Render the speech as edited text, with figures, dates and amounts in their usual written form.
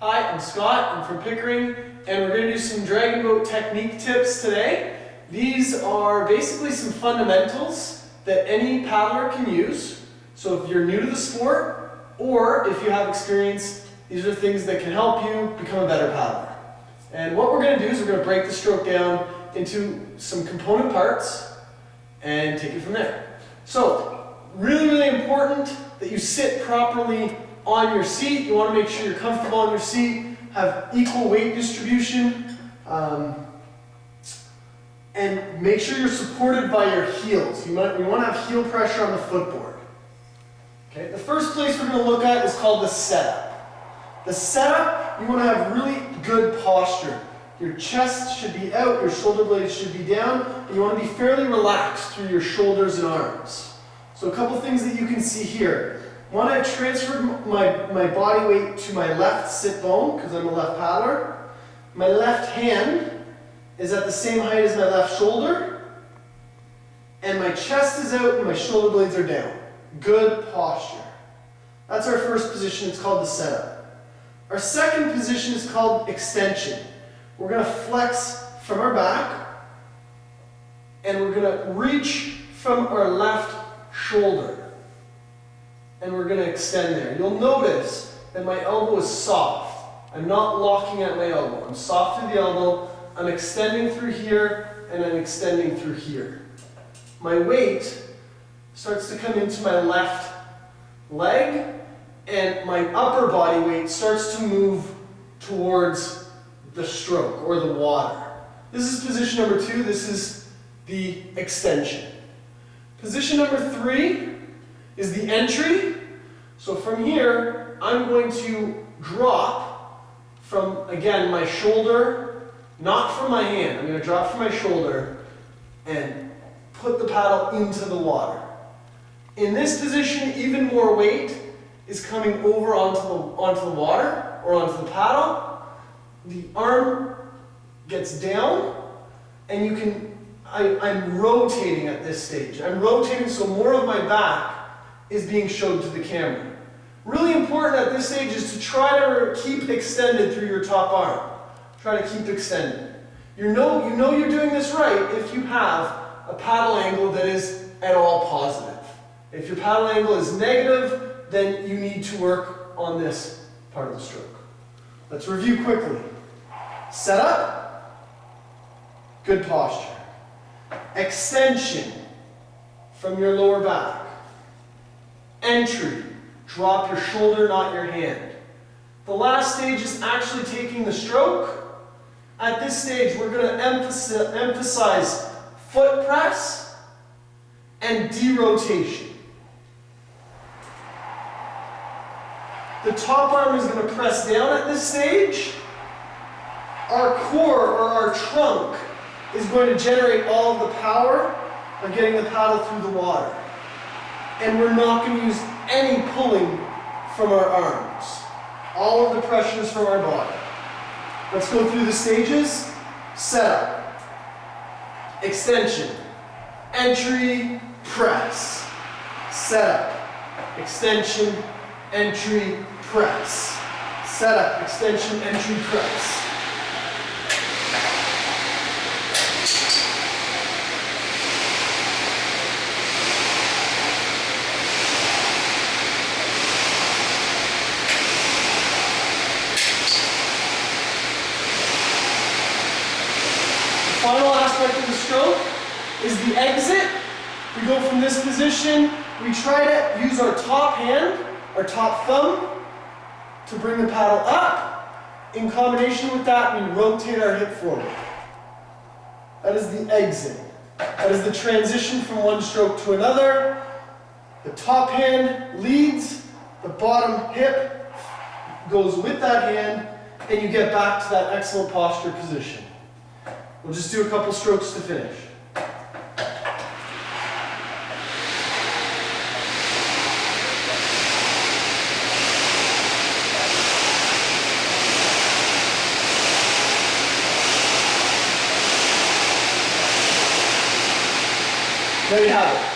Hi, I'm Scott, I'm from Pickering, and we're going to do some dragon boat technique tips today. These are basically some fundamentals that any paddler can use. So if you're new to the sport, or if you have experience, these are things that can help you become a better paddler. And what we're going to do is we're going to break the stroke down into some component parts and take it from there. So, really important that you sit properly on your seat. You want to make sure you're comfortable on your seat, have equal weight distribution, and make sure you're supported by your heels. You want to have heel pressure on the footboard. Okay. The first place we're going to look at is called the setup. The setup, you want to have really good posture. Your chest should be out, your shoulder blades should be down, and you want to be fairly relaxed through your shoulders and arms. So a couple things that you can see here. When I transferred my body weight to my left sit bone, because I'm a left paddler, my left hand is at the same height as my left shoulder, and my chest is out and my shoulder blades are down. Good posture. That's our first position. It's called the setup. Our second position is called extension. We're going to flex from our back, and we're going to reach from our left shoulder. And we're going to extend there. You'll notice that my elbow is soft. I'm not locking at my elbow. I'm soft through the elbow. I'm extending through here, and I'm extending through here. My weight starts to come into my left leg, and my upper body weight starts to move towards the stroke or the water. This is position number 2. This is the extension. Position number 3 is the entry. So from here, I'm going to drop from, again, my shoulder, not from my hand. I'm going to drop from my shoulder and put the paddle into the water. In this position, even more weight is coming over onto the water or onto the paddle. The arm gets down, and you can, I'm rotating at this stage. I'm rotating so more of my back is being showed to the camera. Really important at this stage is to try to keep extended through your top arm. Try to keep extended. You know you're doing this right if you have a paddle angle that is at all positive. If your paddle angle is negative, then you need to work on this part of the stroke. Let's review quickly. Set up, good posture. Extension from your lower back. Entry, drop your shoulder, not your hand. The last stage is actually taking the stroke. At this stage, we're going to emphasize foot press and derotation. The top arm is going to press down at this stage. Our core, or our trunk, is going to generate all of the power of getting the paddle through the water. And we're not going to use any pulling from our arms. All of the pressure is from our body. Let's go through the stages. Setup, extension, entry, press. Setup, extension, entry, press. Setup, extension, entry, press. Final aspect of the stroke is the exit. We go from this position, we try to use our top hand, our top thumb, to bring the paddle up. In combination with that, we rotate our hip forward. That is the exit. That is the transition from one stroke to another. The top hand leads, the bottom hip goes with that hand, and you get back to that excellent posture position. We'll just do a couple strokes to finish. There you have it.